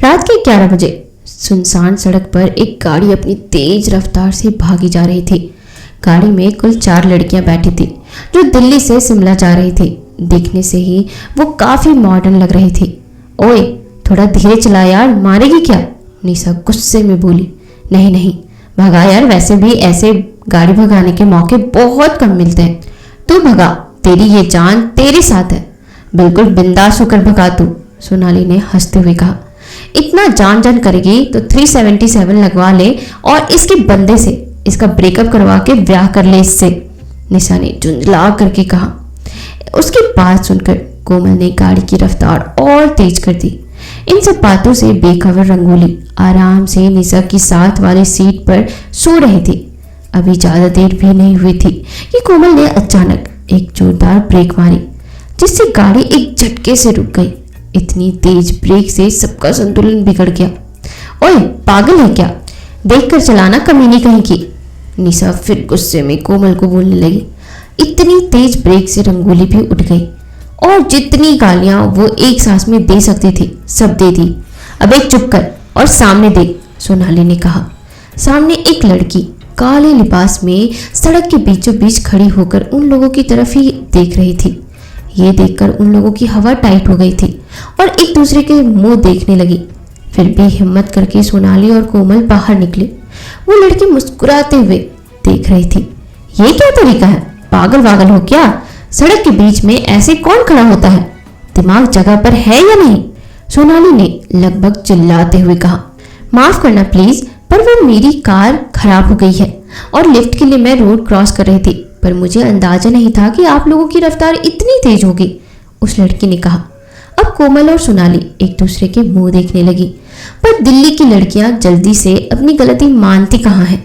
रात के 11 बजे सुनसान सड़क पर एक गाड़ी अपनी तेज रफ्तार से भागी जा रही थी। गाड़ी में कुल 4 लड़कियां बैठी थी जो दिल्ली से शिमला जा रही थी। देखने से ही वो काफी मॉडर्न लग रही थी। ओए थोड़ा धीरे चला यार, मारेगी क्या? निशा गुस्से में बोली। नहीं नहीं भगा यार, वैसे भी ऐसे गाड़ी भगाने के मौके बहुत कम मिलते हैं। तू भगा, तेरी ये जान तेरे साथ है, बिल्कुल बिंदास होकर भगा तू, सोनाली ने हंसते हुए कहा। इतना जान जान करेगी तो 377 लगवा ले और इसके बंदे से इसका ब्रेकअप करवा के ब्याह कर ले इससे, निशा ने झुंझला करके कहा। उसकी बात सुनकर कोमल ने गाड़ी की रफ्तार और तेज कर दी। इन सब बातों से बेखबर रंगोली आराम से निशा की साथ वाली सीट पर सो रही थी। अभी ज्यादा देर भी नहीं हुई थी कि कोमल ने अचानक एक जोरदार ब्रेक मारी, जिससे गाड़ी एक झटके से रुक गई। इतनी तेज ब्रेक से सबका संतुलन बिगड़ गया। ओए पागल है क्या, देखकर चलाना कमीनी कहीं की, निशा फिर गुस्से में कोमल को बोलने लगी। इतनी तेज ब्रेक से रंगोली भी उठ गई और जितनी गालियां वो एक सांस में दे सकती थी सब दे दी। अब एक चुप कर और सामने देख, सोनाली ने कहा। सामने एक लड़की काले लिबास में सड़क के बीचों बीच खड़ी होकर उन लोगों की तरफ ही देख रही थी। ये देखकर उन लोगों की हवा टाइट हो गई थी और एक दूसरे के मुंह देखने लगी। फिर भी हिम्मत करके सोनाली और कोमल बाहर निकले। वो लड़की मुस्कुराते हुए देख रही थी। ये क्या तरीका है, पागल वागल हो क्या? सड़क के बीच में ऐसे कौन खड़ा होता है? दिमाग जगह पर है या नहीं? सोनाली ने लगभग चिल्लाते हुए कहा। माफ करना प्लीज, पर वो मेरी कार खराब हो गई है और लिफ्ट के लिए मैं रोड क्रॉस कर रही थी, पर मुझे अंदाजा नहीं था कि आप लोगों की रफ्तार इतनी तेज होगी, उस लड़की ने कहा। अब कोमल और सोनाली एक दूसरे के मुंह देखने लगी, पर दिल्ली की लड़कियां जल्दी से अपनी गलती मानती कहाँ हैं।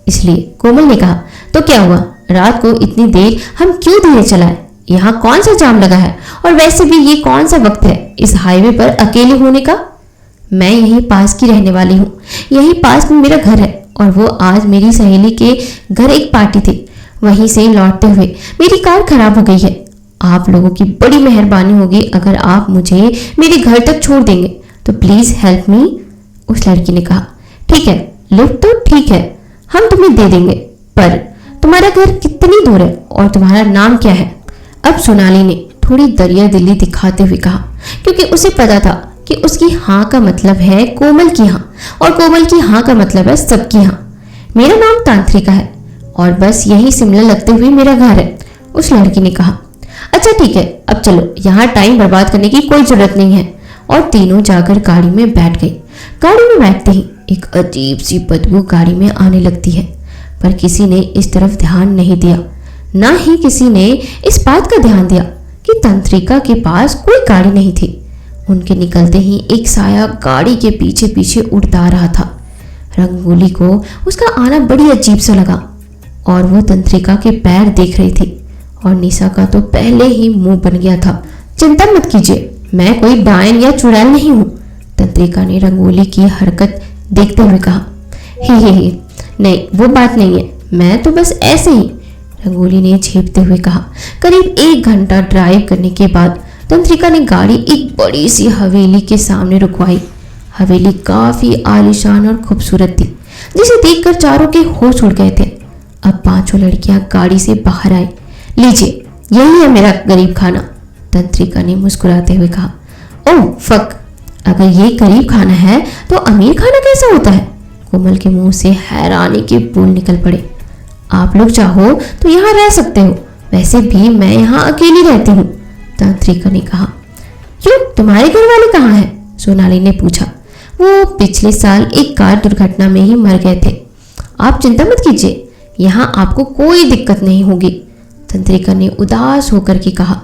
इसलिए कोमल ने कहा, तो क्या हुआ, रात को इतनी देर हम क्यों धीरे चलाए? यहाँ कौन सा जाम लगा है? और वैसे भी ये कौन सा वक्त है इस हाईवे पर अकेले होने का? मैं यहीं पास की रहने वाली हूँ, यहीं पास में मेरा घर है और वो आज मेरी सहेली के घर एक पार्टी थी, वहीं से लौटते हुए मेरी कार खराब हो गई है। आप लोगों की बड़ी मेहरबानी होगी अगर आप मुझे मेरे घर तक छोड़ देंगे, तो प्लीज हेल्प मी, उस लड़की ने कहा। ठीक है, लिफ्ट तो ठीक है, हम तुम्हें दे देंगे, पर तुम्हारा घर कितनी दूर है और तुम्हारा नाम क्या है? अब सोनाली ने थोड़ी दरिया दिली दिखाते हुए कहा, क्योंकि उसे पता था कि उसकी हाँ का मतलब है कोमल की हाँ और कोमल की हाँ का मतलब है सबकी हाँ। मेरा नाम तांत्रिका है और बस यही शिमला लगते हुए मेरा घर है, उस लड़की ने कहा। अच्छा ठीक है, अब चलो, यहाँ टाइम बर्बाद करने की कोई जरूरत नहीं है। और तीनों जाकर गाड़ी में बैठ गई। गाड़ी में बैठते ही एक अजीब सी बदबू गाड़ी में आने लगती है, पर किसी ने इस तरफ ध्यान नहीं दिया। ना ही किसी ने इस बात का ध्यान दिया कि तंत्रिका के पास कोई गाड़ी नहीं थी। उनके निकलते ही एक साया गाड़ी के पीछे पीछे उड़ता आ रहा था। रंगोली को उसका आना बड़ी अजीब सा लगा और वो तंत्रिका के पैर देख रही थी और निशा का तो पहले ही मुंह बन गया था। चिंता मत कीजिए, मैं कोई डायन या चुड़ैल नहीं हूँ, तंत्रिका ने रंगोली की हरकत देखते हुए कहा। हे नहीं, वो बात नहीं है, मैं तो बस ऐसे ही, रंगोली ने झेपते हुए कहा। करीब 1 घंटा ड्राइव करने के बाद तंत्रिका ने गाड़ी एक बड़ी सी हवेली के सामने रुकवाई। हवेली काफी आलीशान और खूबसूरत थी, जिसे देखकर चारों के होश उड़ गए थे। अब 5 लड़कियां गाड़ी से बाहर आई। लीजिए, यही है मेरा गरीब खाना, तंत्रिका ने मुस्कुराते हुए कहा। ओह फक, अगर ये गरीब खाना है तो अमीर खाना कैसा होता है? कोमल के मुंह से हैरानी के बोल निकल पड़े। आप लोग चाहो तो यहाँ रह सकते हो, वैसे भी मैं यहाँ अकेली रहती हूँ, तांत्रिका ने कहा। क्यों, तुम्हारे घर वाले कहाँ हैं? सोनाली ने पूछा। वो पिछले साल एक कार दुर्घटना में ही मर गए थे। आप चिंता मत कीजिए, यहाँ आपको कोई दिक्कत नहीं होगी, तंत्रिका ने उदास होकर के कहा।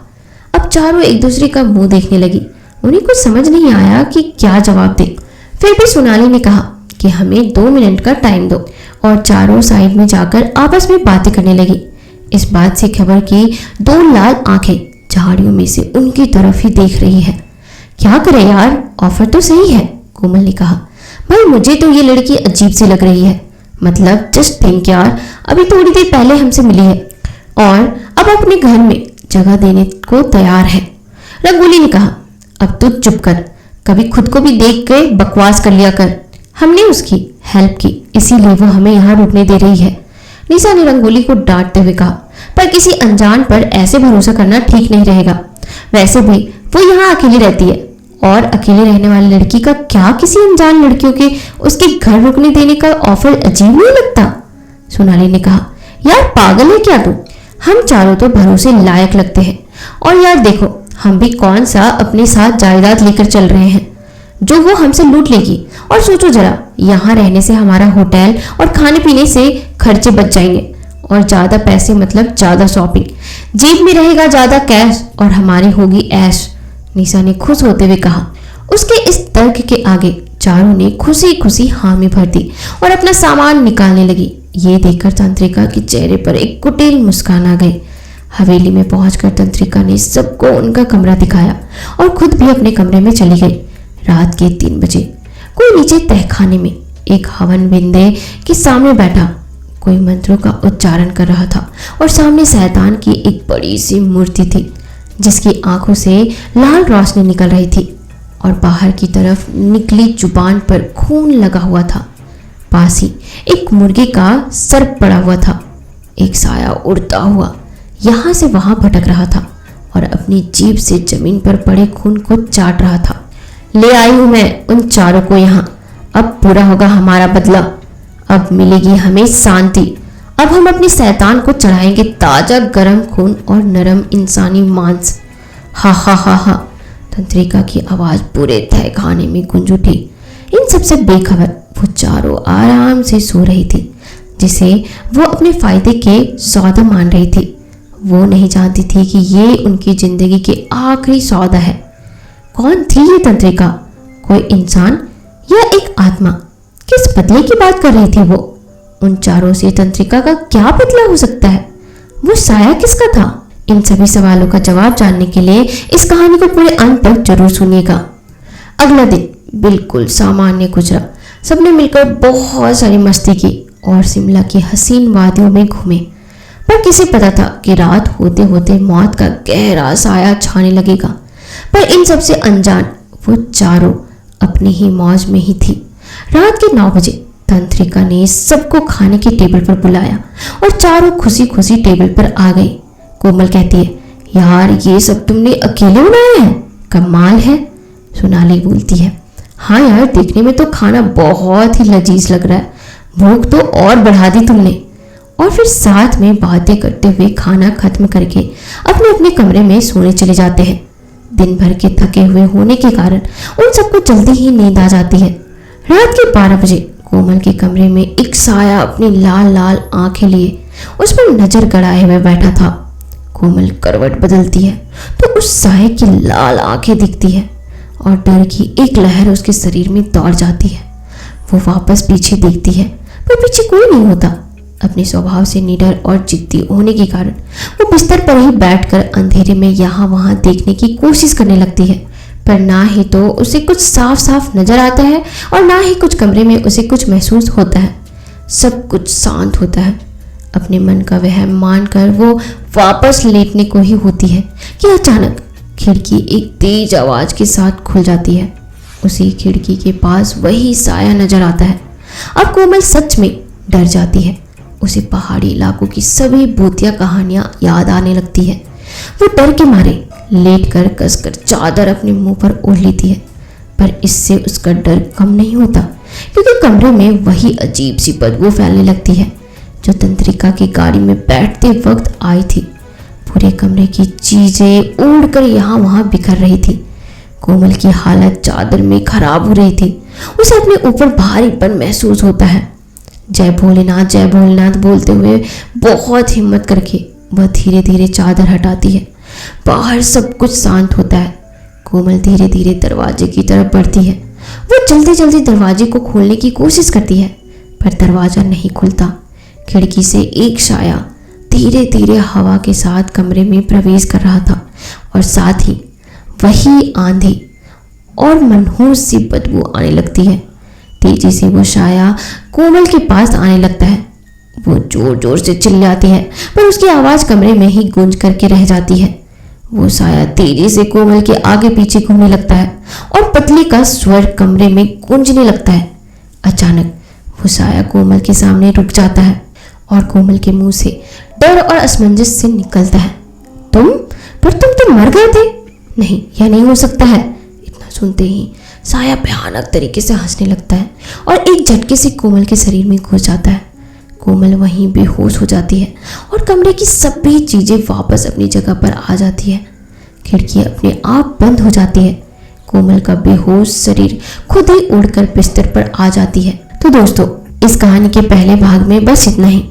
अब चारों एक दूसरे का मुंह देखने लगी। उन्हें कुछ समझ नहीं आया कि क्या जवाब दे। फिर भी सोनाली ने कहा कि हमें 2 मिनट का टाइम दो, और चारों साइड में जाकर आपस में बातें करने लगी। इस बात से खबर की 2 लाल आंखें झाड़ियों में से उनकी तरफ ही देख रही है। क्या करे यार, ऑफर तो सही है, कोमल ने कहा। भाई मुझे तो ये लड़की अजीब सी लग रही है, मतलब जस्ट थिंक यार, अभी थोड़ी देर पहले हमसे मिली है और अब अपने घर में जगह देने को तैयार है। रंगोली ने कहा। अब तू चुप कर, कभी खुद को भी देख के बकवास कर लिया कर। हमने उसकी हेल्प की, इसीलिए वो हमें यहाँ रुकने दे रही है, निशा ने रंगोली को डांटते हुए कहा। पर किसी अनजान पर ऐसे भरोसा करना ठीक नहीं रहेगा। वैसे भी वो यहाँ अकेली रहती है, और अकेले रहने वाली लड़की का क्या किसी अनजान लड़कियों के उसके घर रुकने देने का ऑफर अजीब नहीं लगता? सोनाली ने कहा। यार पागल है क्या तू? हम चारों तो भरोसे लायक लगते हैं, और यार देखो हम भी कौन सा अपने साथ जायदाद लेकर चल रहे हैं जो वो हमसे लूट लेगी। और सोचो जरा, यहाँ रहने से हमारा होटल और खाने पीने से खर्चे बच जाएंगे, और ज्यादा पैसे मतलब ज्यादा शॉपिंग, जेब में रहेगा ज्यादा कैश और हमारी होगी ऐश, निशा ने खुश होते हुए कहा। उसके इस तर्क के आगे चारों ने खुशी खुशी हामी भर दी और अपना सामान निकालने लगी। ये देखकर तंत्रिका के चेहरे पर एक कुटिल मुस्कान आ गई। हवेली में पहुंचकर तंत्रिका ने सबको उनका कमरा दिखाया और खुद भी अपने कमरे में चली गई। रात के 3 बजे कोई नीचे तहखाने में एक हवन बिंदे के सामने बैठा कोई मंत्रों का उच्चारण कर रहा था, और सामने शैतान की एक बड़ी सी मूर्ति थी जिसकी आंखों से लाल रोशनी निकल रही थी और बाहर की तरफ निकली जुबान पर खून लगा हुआ था। पास ही एक मुर्गे का सर पड़ा हुआ था। एक साया उड़ता हुआ यहाँ से वहां भटक रहा था और अपनी जीभ से जमीन पर पड़े खून को चाट रहा था। ले आई हूं मैं उन चारों को यहाँ, अब पूरा होगा हमारा बदला, अब मिलेगी हमें शांति। अब हम अपने शैतान को चढ़ाएंगे ताजा गरम खून और नरम इंसानी मांस। हा हा हा हा। तंत्रिका की आवाज पूरे तहखाने में गूंज उठी। इन सबसे बेखबर वो चारों आराम से सो रही थी, जिसे वो अपने फायदे के सौदा मान रही थी। वो नहीं जानती थी कि ये उनकी जिंदगी के आखिरी सौदा है। कौन थी ये तंत्रिका? कोई इंसान या एक आत्मा? किस बदले की बात कर रही थी वो? उन चारों से तंत्रिका का क्या बदला हो सकता है? वो साया किसका था? इन सभी सवालों का जवाब जानने के लिए इस कहानी को पूरे अंत तक जरूर सुनिएगा। अगला दिन बिल्कुल सामान्य गुजरा। सबने मिलकर बहुत सारी मस्ती की और शिमला की हसीन वादियों में घूमे। पर किसे पता था कि रात होते होते मौत का गहरा साया छाने लगेगा। पर इन सबसे अनजान वो चारों अपनी ही मौज में ही थी। रात के 9 बजे तंत्रिका ने सबको खाने के टेबल पर बुलाया और चारों खुशी खुशी टेबल पर आ गई। कोमल कहती है, यार ये सब तुमने अकेले बनाया है, कमाल है। सोनाली बोलती है, हाँ यार देखने में तो खाना बहुत ही लजीज लग रहा है, भूख तो और बढ़ा दी तुमने। और फिर साथ में बातें करते हुए खाना खत्म करके अपने अपने कमरे में सोने चले जाते हैं। दिन भर के थके हुए होने के कारण उन सबको जल्दी ही नींद आ जाती है। रात के 12 बजे कोमल के कमरे में एक साया अपनी लाल लाल आंखें लिए उस पर नजर गड़ाए हुए बैठा था। कोमल करवट बदलती है तो उस साये की लाल आंखें दिखती है और डर की एक लहर उसके शरीर में दौड़ जाती है। वो वापस पीछे देखती है पर पीछे कोई नहीं होता। अपने स्वभाव से निडर और जिद्दी होने के कारण वो बिस्तर पर ही बैठकर अंधेरे में यहाँ वहाँ देखने की कोशिश करने लगती है, पर ना ही तो उसे कुछ साफ साफ नजर आता है और ना ही कुछ कमरे में उसे कुछ महसूस होता है। सब कुछ शांत होता है। अपने मन का वहम मानकर वो वापस लेटने को ही होती है कि अचानक खिड़की एक तेज आवाज के साथ खुल जाती है। उसी खिड़की के पास वही साया नजर आता है। अब कोमल सच में डर जाती है। उसे पहाड़ी इलाकों की सभी भूतिया कहानियां याद आने लगती है। वो डर के मारे लेटकर कसकर चादर अपने मुंह पर ओढ़ लेती है, पर इससे उसका डर कम नहीं होता क्योंकि कमरे में वही अजीब सी बदबू फैलने लगती है जो तंत्रिका की गाड़ी में बैठते वक्त आई थी। पूरे कमरे की चीजें उड़कर यहाँ वहाँ बिखर रही थी। कोमल की हालत चादर में खराब हो रही थी। उसे अपने ऊपर भारीपन महसूस होता है। जय भोलेनाथ बोलते हुए बहुत हिम्मत करके वह धीरे धीरे चादर हटाती है। बाहर सब कुछ शांत होता है। कोमल धीरे धीरे दरवाजे की तरफ बढ़ती है। वो जल्दी जल्दी दरवाजे को खोलने की कोशिश करती है पर दरवाजा नहीं खुलता। खिड़की से एक साया धीरे धीरे हवा के साथ कमरे में प्रवेश कर रहा था और साथ ही वही आंधी और मनहूस सी बदबू आने लगती है। तेजी से वो साया कोमल के पास आने लगता है। वो जोर जोर से चिल्लाती है पर उसकी आवाज कमरे में ही गूंज करके रह जाती है। वो साया तेजी से कोमल के आगे पीछे घूमने लगता है और पतली का स्वर कमरे में गूंजने लगता है। अचानक वो साया कोमल के सामने रुक जाता है और कोमल के मुंह से डर और असमंजस से निकलता है, तुम तो मर गए थे? नहीं, यह नहीं हो सकता है। इतना सुनते ही साया भयानक तरीके से हंसने लगता है और एक झटके से कोमल के शरीर में घुस जाता है। कोमल वहीं बेहोश हो जाती है और कमरे की सभी चीजें वापस अपनी जगह पर आ जाती है। खिड़की अपने आप बंद हो जाती है। कोमल का बेहोश शरीर खुद ही उड़कर बिस्तर पर आ जाती है। तो दोस्तों, इस कहानी के पहले भाग में बस इतना ही।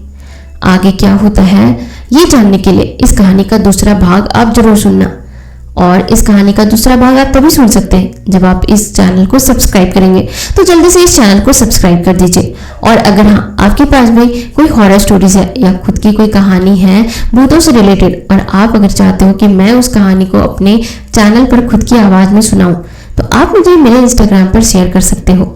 आगे क्या होता है ये जानने के लिए इस कहानी का दूसरा भाग आप जरूर सुनना, और इस कहानी का दूसरा भाग आप तभी सुन सकते हैं जब आप इस चैनल को सब्सक्राइब करेंगे। तो जल्दी से इस चैनल को सब्सक्राइब कर दीजिए। और अगर हाँ, आपके पास भी कोई हॉरर स्टोरीज है या खुद की कोई कहानी है भूतों से रिलेटेड, और आप अगर चाहते हो कि मैं उस कहानी को अपने चैनल पर खुद की आवाज़ में सुनाऊं, तो आप मुझे मेरे इंस्टाग्राम पर शेयर कर सकते हो।